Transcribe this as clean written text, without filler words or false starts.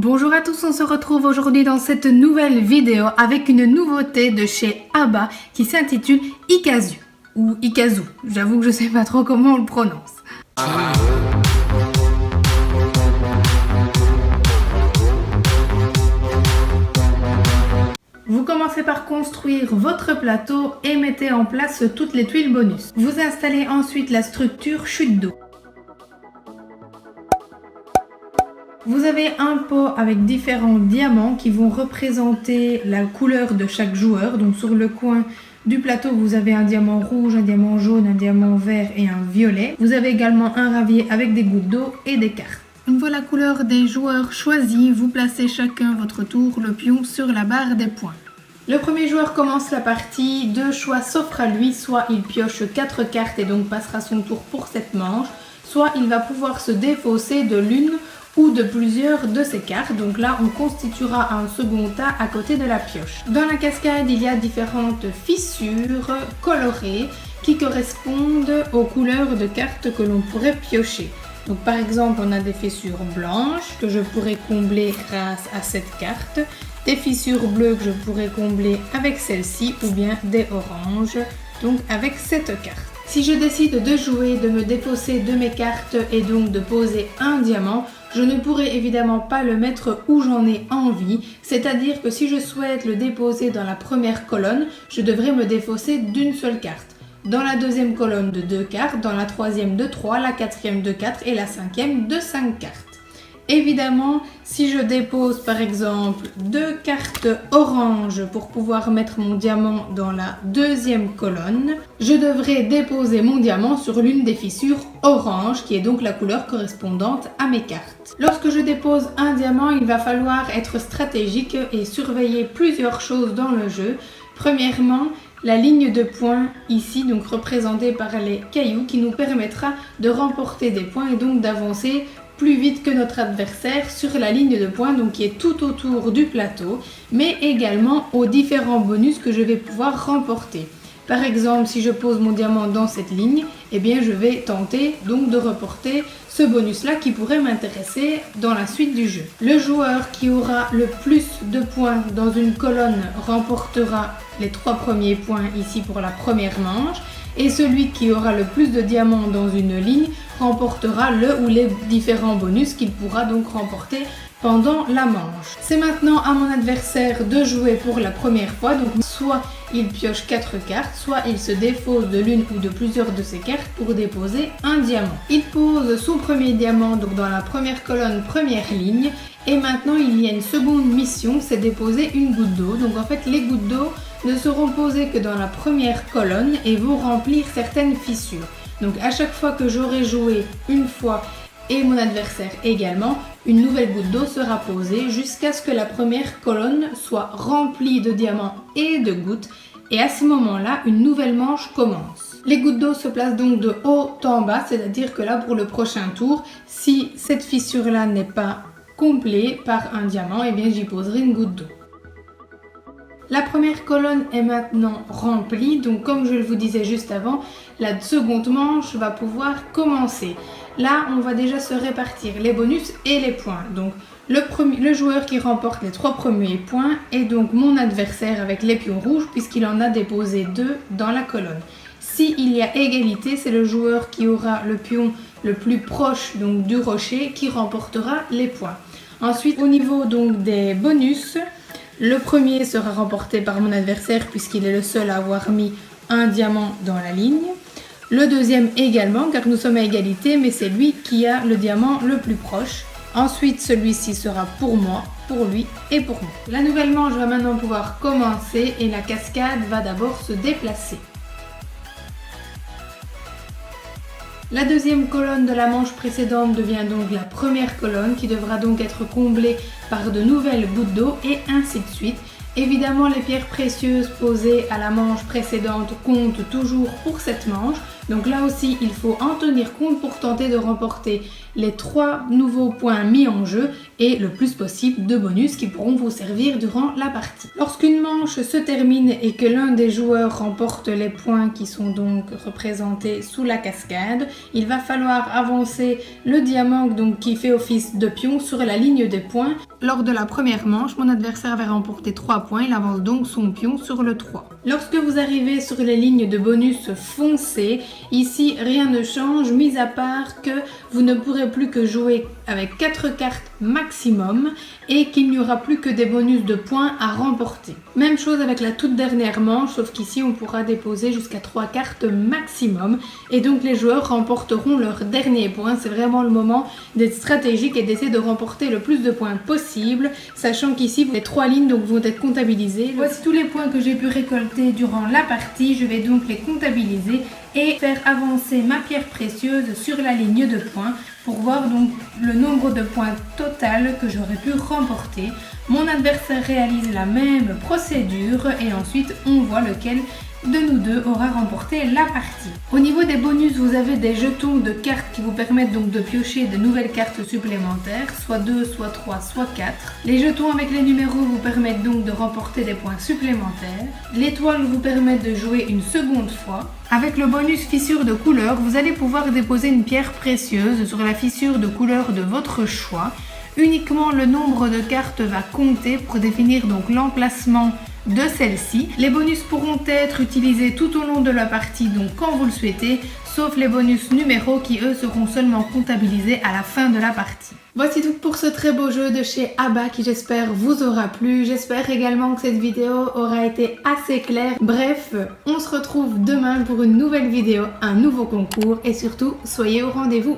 Bonjour à tous, on se retrouve aujourd'hui dans cette nouvelle vidéo avec une nouveauté de chez Abba qui s'intitule Ikazu ou Ikazu. J'avoue que je sais pas trop comment on le prononce. Vous commencez par construire votre plateau et mettez en place toutes les tuiles bonus. Vous installez ensuite la structure chute d'eau. Vous avez un pot avec différents diamants qui vont représenter la couleur de chaque joueur. Donc sur le coin du plateau, vous avez un diamant rouge, un diamant jaune, un diamant vert et un violet. Vous avez également un ravier avec des gouttes d'eau et des cartes. Une fois la couleur des joueurs choisie, vous placez chacun votre tour le pion sur la barre des points. Le premier joueur commence la partie, deux choix s'offrent à lui, soit il pioche 4 cartes et donc passera son tour pour cette manche, soit il va pouvoir se défausser de l'une ou de plusieurs de ces cartes. Donc là, on constituera un second tas à côté de la pioche. Dans la cascade, il y a différentes fissures colorées qui correspondent aux couleurs de cartes que l'on pourrait piocher. Donc par exemple, on a des fissures blanches que je pourrais combler grâce à cette carte, des fissures bleues que je pourrais combler avec celle-ci ou bien des oranges, donc avec cette carte. Si je décide de jouer, de me défausser de mes cartes et donc de poser un diamant, je ne pourrai évidemment pas le mettre où j'en ai envie, c'est-à-dire que si je souhaite le déposer dans la première colonne, je devrais me défausser d'une seule carte. Dans la deuxième colonne de 2 cartes, dans la troisième de 3, la quatrième de 4 et la cinquième de 5 cartes. Évidemment, si je dépose par exemple 2 cartes oranges pour pouvoir mettre mon diamant dans la deuxième colonne, je devrais déposer mon diamant sur l'une des fissures orange qui est donc la couleur correspondante à mes cartes. Lorsque je dépose un diamant, il va falloir être stratégique et surveiller plusieurs choses dans le jeu. Premièrement, la ligne de points ici, donc représentée par les cailloux, qui nous permettra de remporter des points et donc d'avancer plus vite que notre adversaire sur la ligne de points, donc qui est tout autour du plateau, mais également aux différents bonus que je vais pouvoir remporter. Par exemple, si je pose mon diamant dans cette ligne, eh bien je vais tenter donc de reporter ce bonus-là qui pourrait m'intéresser dans la suite du jeu. Le joueur qui aura le plus de points dans une colonne remportera les 3 premiers points ici pour la première manche, et celui qui aura le plus de diamants dans une ligne remportera le ou les différents bonus qu'il pourra donc remporter pendant la manche. C'est maintenant à mon adversaire de jouer pour la première fois, donc soit il pioche 4 cartes, soit il se défausse de l'une ou de plusieurs de ces cartes pour déposer un diamant. Il pose son premier diamant donc dans la première colonne, première ligne, et maintenant il y a une seconde mission, c'est déposer une goutte d'eau. Donc en fait les gouttes d'eau ne seront posées que dans la première colonne et vont remplir certaines fissures. Donc à chaque fois que j'aurai joué une fois et mon adversaire également, une nouvelle goutte d'eau sera posée jusqu'à ce que la première colonne soit remplie de diamants et de gouttes, et à ce moment-là, une nouvelle manche commence. Les gouttes d'eau se placent donc de haut en bas, c'est-à-dire que là pour le prochain tour, si cette fissure-là n'est pas complète par un diamant, eh bien j'y poserai une goutte d'eau. La première colonne est maintenant remplie, donc comme je vous disais juste avant, la seconde manche va pouvoir commencer. Là, on va déjà se répartir les bonus et les points. Donc le joueur qui remporte les 3 premiers points est donc mon adversaire avec les pions rouges puisqu'il en a déposé 2 dans la colonne. S'il y a égalité, c'est le joueur qui aura le pion le plus proche donc du rocher qui remportera les points. Ensuite, au niveau donc des bonus, le premier sera remporté par mon adversaire puisqu'il est le seul à avoir mis un diamant dans la ligne. Le deuxième également car nous sommes à égalité, mais c'est lui qui a le diamant le plus proche. Ensuite, celui-ci sera pour moi, pour lui et pour moi. La nouvelle manche va maintenant pouvoir commencer et la cascade va d'abord se déplacer. La deuxième colonne de la manche précédente devient donc la première colonne qui devra donc être comblée par de nouvelles gouttes d'eau et ainsi de suite. Évidemment, les pierres précieuses posées à la manche précédente comptent toujours pour cette manche. Donc là aussi, il faut en tenir compte pour tenter de remporter les 3 nouveaux points mis en jeu et le plus possible de bonus qui pourront vous servir durant la partie. Lorsqu'une manche se termine et que l'un des joueurs remporte les points qui sont donc représentés sous la cascade, il va falloir avancer le diamant donc qui fait office de pion sur la ligne des points. Lors de la première manche, mon adversaire va remporter 3 points, il avance donc son pion sur le 3. Lorsque vous arrivez sur les lignes de bonus foncées, ici rien ne change, mis à part que vous ne pourrez plus que jouer avec 4 cartes maximum et qu'il n'y aura plus que des bonus de points à remporter. Même chose avec la toute dernière manche, sauf qu'ici on pourra déposer jusqu'à 3 cartes maximum et donc les joueurs remporteront leur dernier point. C'est vraiment le moment d'être stratégique et d'essayer de remporter le plus de points possible, sachant qu'ici les 3 lignes donc vont être comptabilisées. Voici tous les points que j'ai pu récolter durant la partie, je vais donc les comptabiliser et faire avancer ma pierre précieuse sur la ligne de points pour voir donc le nombre de points total que j'aurais pu remporter. Mon adversaire réalise la même procédure et ensuite on voit lequel de nous deux aura remporté la partie. Au niveau des bonus, vous avez des jetons de cartes qui vous permettent donc de piocher de nouvelles cartes supplémentaires, soit 2, soit 3, soit 4. Les jetons avec les numéros vous permettent donc de remporter des points supplémentaires. L'étoile vous permet de jouer une seconde fois. Avec le bonus fissure de couleur, vous allez pouvoir déposer une pierre précieuse sur la fissure de couleur de votre choix. Uniquement le nombre de cartes va compter pour définir donc l'emplacement de celle-ci. Les bonus pourront être utilisés tout au long de la partie, donc quand vous le souhaitez, sauf les bonus numéros qui eux seront seulement comptabilisés à la fin de la partie. Voici tout pour ce très beau jeu de chez Abba qui j'espère vous aura plu. J'espère également que cette vidéo aura été assez claire. Bref, on se retrouve demain pour une nouvelle vidéo, un nouveau concours et surtout soyez au rendez-vous.